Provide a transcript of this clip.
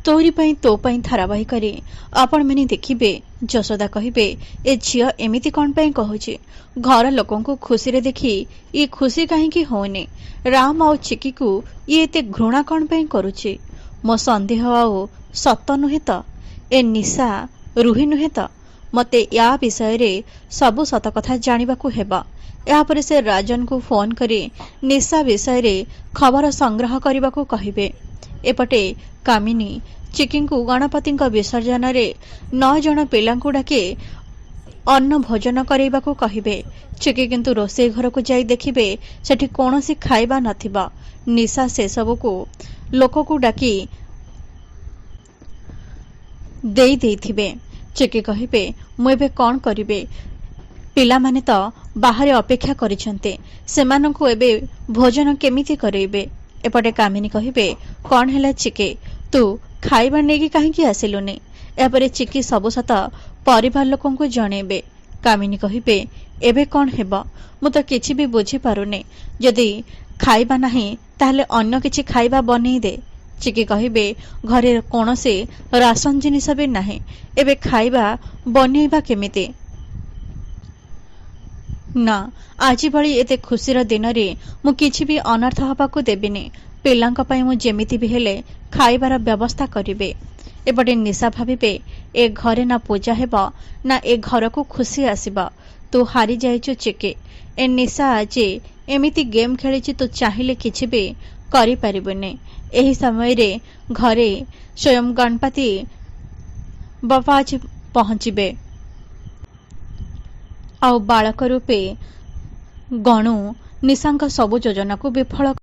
तोरी पई तो पई धारावाहिकरे आपण मैंने देखिबे यशोदा कहिबे ए झियो एमिति कौन पई कहूची घर लोकंकु खुशी रे देखी ये खुशी कहीं होने राम आउ चिकी को ये एते घृणा कौन पई करूची मो संदेह आउ सत नुहे तो ए निशा रुही नुहे तो मते या विषय रे सबु सत कथा जानिबाकू हेबा। यापर से राजन को फोन करी निशा विषय रे खबर संग्रह करने कहिबे। एपटे कामिनी चिकी गणपति विसर्जन रे 9 जन पिलांकु डाके अन्न भोजन करैबाकू कहिबे। चिकी किंतु रोषे घर को जाई देखिबे सेठी कोनोसी खाइबा नथिबा। निशा से सब को लोक को डाकी देई देथिबे। चिकी कहिबे मु एबे कोन करिबे पिला माने तो बाहर अपेक्षा करिसंते सेमानंकु एबे भोजन केमिति करैबे। एपटे कामिनी कहिबे कौन है चिके तू खाइबा नेगी कहीं आसिलुनी। यापर चिकी सबु सत परिवार लोकों को जणेबे। कामिनी कहिबे एबे कौन हेबा मु तो किछि भी बुझी पारुने जदि खाइबा नहीं ताहले अन्य किछि खाइबा बनै दे। चिकी कहिबे घरे कोनोसी राशन जिनिस भी नाही एबे खाइबा बनेइबा केमिति ना आज भली एते खुशीर दिन रे मु किछि भी अनर्थ हबाकू देबिनी। पिलांक पई मु जेमिति भी हेले खाइबार व्यवस्था करिबे। एपटे निशा भाबिबे ए घरे ना पूजा हेबा ना ए घर को खुशी आसीबा। तू हारी जाइछु चिके ए निशा आज एमिति गेम खेलिछि तू चाहिले किछि भी करि परिबने। एही समय रे घरे स्वयं गणपति बाबा आज पहुंचिबे आउ बालक रूपे गणु निशांक सबु योजना को विफल